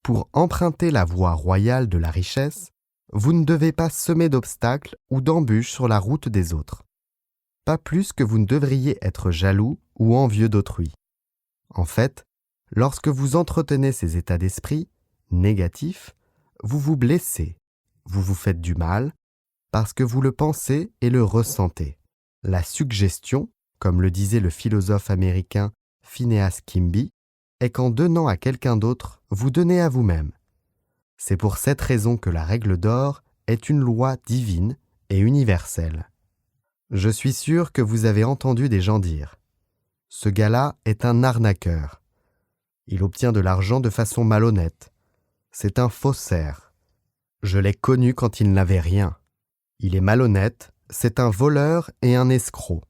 Pour emprunter la voie royale de la richesse, vous ne devez pas semer d'obstacles ou d'embûches sur la route des autres. Pas plus que vous ne devriez être jaloux ou envieux d'autrui. En fait, lorsque vous entretenez ces états d'esprit négatifs, vous vous blessez, vous vous faites du mal, parce que vous le pensez et le ressentez. La suggestion, comme le disait le philosophe américain Phineas Kimby, est qu'en donnant à quelqu'un d'autre, vous donnez à vous-même. C'est pour cette raison que la règle d'or est une loi divine et universelle. Je suis sûr que vous avez entendu des gens dire « Ce gars-là est un arnaqueur. Il obtient de l'argent de façon malhonnête. C'est un faussaire. Je l'ai connu quand il n'avait rien. Il est malhonnête, c'est un voleur et un escroc. »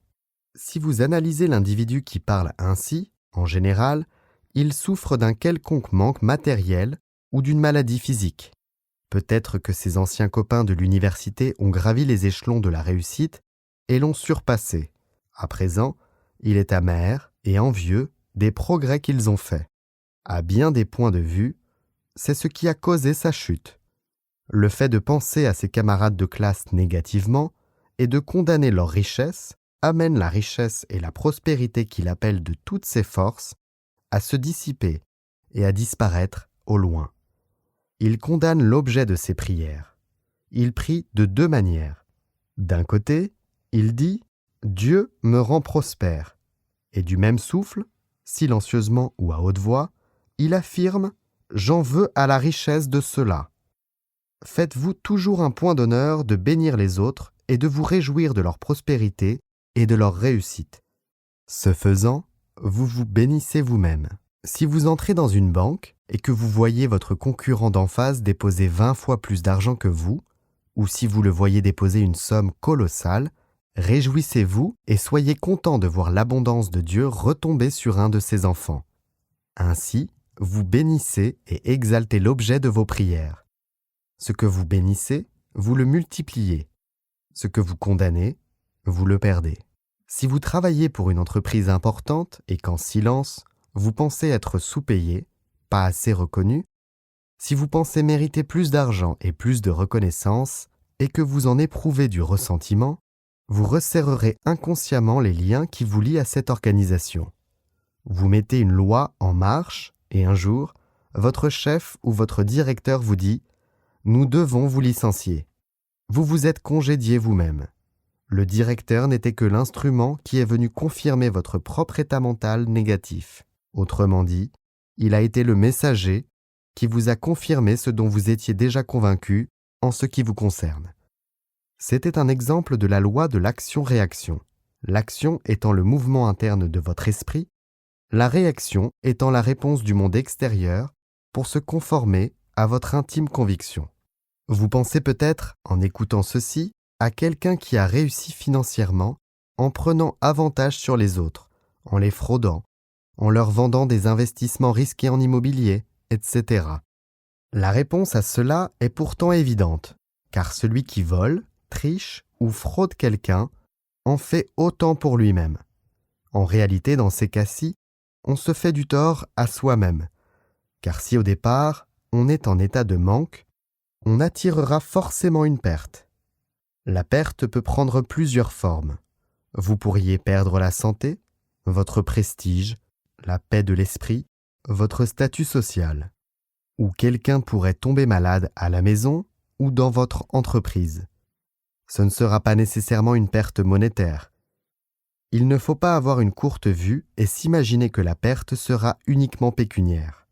Si vous analysez l'individu qui parle ainsi, en général, il souffre d'un quelconque manque matériel ou d'une maladie physique. Peut-être que ses anciens copains de l'université ont gravi les échelons de la réussite et l'ont surpassé. À présent, il est amer et envieux des progrès qu'ils ont faits. À bien des points de vue, c'est ce qui a causé sa chute. Le fait de penser à ses camarades de classe négativement et de condamner leur richesse amène la richesse et la prospérité qu'il appelle de toutes ses forces à se dissiper et à disparaître au loin. Il condamne l'objet de ses prières. Il prie de deux manières. D'un côté, il dit « Dieu me rend prospère » et du même souffle, silencieusement ou à haute voix, il affirme « J'en veux à la richesse de ceux-là ». Faites-vous toujours un point d'honneur de bénir les autres et de vous réjouir de leur prospérité et de leur réussite. Ce faisant, vous vous bénissez vous-même. Si vous entrez dans une banque et que vous voyez votre concurrent d'en face déposer 20 fois plus d'argent que vous, ou si vous le voyez déposer une somme colossale, réjouissez-vous et soyez content de voir l'abondance de Dieu retomber sur un de ses enfants. Ainsi, vous bénissez et exaltez l'objet de vos prières. Ce que vous bénissez, vous le multipliez. Ce que vous condamnez, vous le perdez. Si vous travaillez pour une entreprise importante et qu'en silence, vous pensez être sous-payé, pas assez reconnu, si vous pensez mériter plus d'argent et plus de reconnaissance et que vous en éprouvez du ressentiment, vous resserrerez inconsciemment les liens qui vous lient à cette organisation. Vous mettez une loi en marche et un jour, votre chef ou votre directeur vous dit « Nous devons vous licencier ». Vous vous êtes congédié vous-même. Le directeur n'était que l'instrument qui est venu confirmer votre propre état mental négatif. Autrement dit, il a été le messager qui vous a confirmé ce dont vous étiez déjà convaincu en ce qui vous concerne. C'était un exemple de la loi de l'action-réaction. L'action étant le mouvement interne de votre esprit, la réaction étant la réponse du monde extérieur pour se conformer à votre intime conviction. Vous pensez peut-être, en écoutant ceci, à quelqu'un qui a réussi financièrement en prenant avantage sur les autres, en les fraudant, en leur vendant des investissements risqués en immobilier, etc. La réponse à cela est pourtant évidente, car celui qui vole, triche ou fraude quelqu'un en fait autant pour lui-même. En réalité, dans ces cas-ci, on se fait du tort à soi-même, car si au départ, on est en état de manque, on attirera forcément une perte. La perte peut prendre plusieurs formes. Vous pourriez perdre la santé, votre prestige, la paix de l'esprit, votre statut social. Ou quelqu'un pourrait tomber malade à la maison ou dans votre entreprise. Ce ne sera pas nécessairement une perte monétaire. Il ne faut pas avoir une courte vue et s'imaginer que la perte sera uniquement pécuniaire.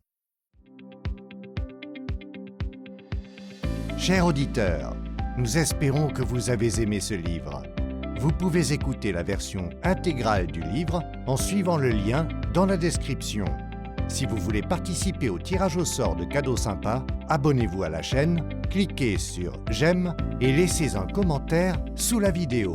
Chers auditeurs, nous espérons que vous avez aimé ce livre. Vous pouvez écouter la version intégrale du livre en suivant le lien dans la description. Si vous voulez participer au tirage au sort de cadeaux sympas, abonnez-vous à la chaîne, cliquez sur « J'aime » et laissez un commentaire sous la vidéo.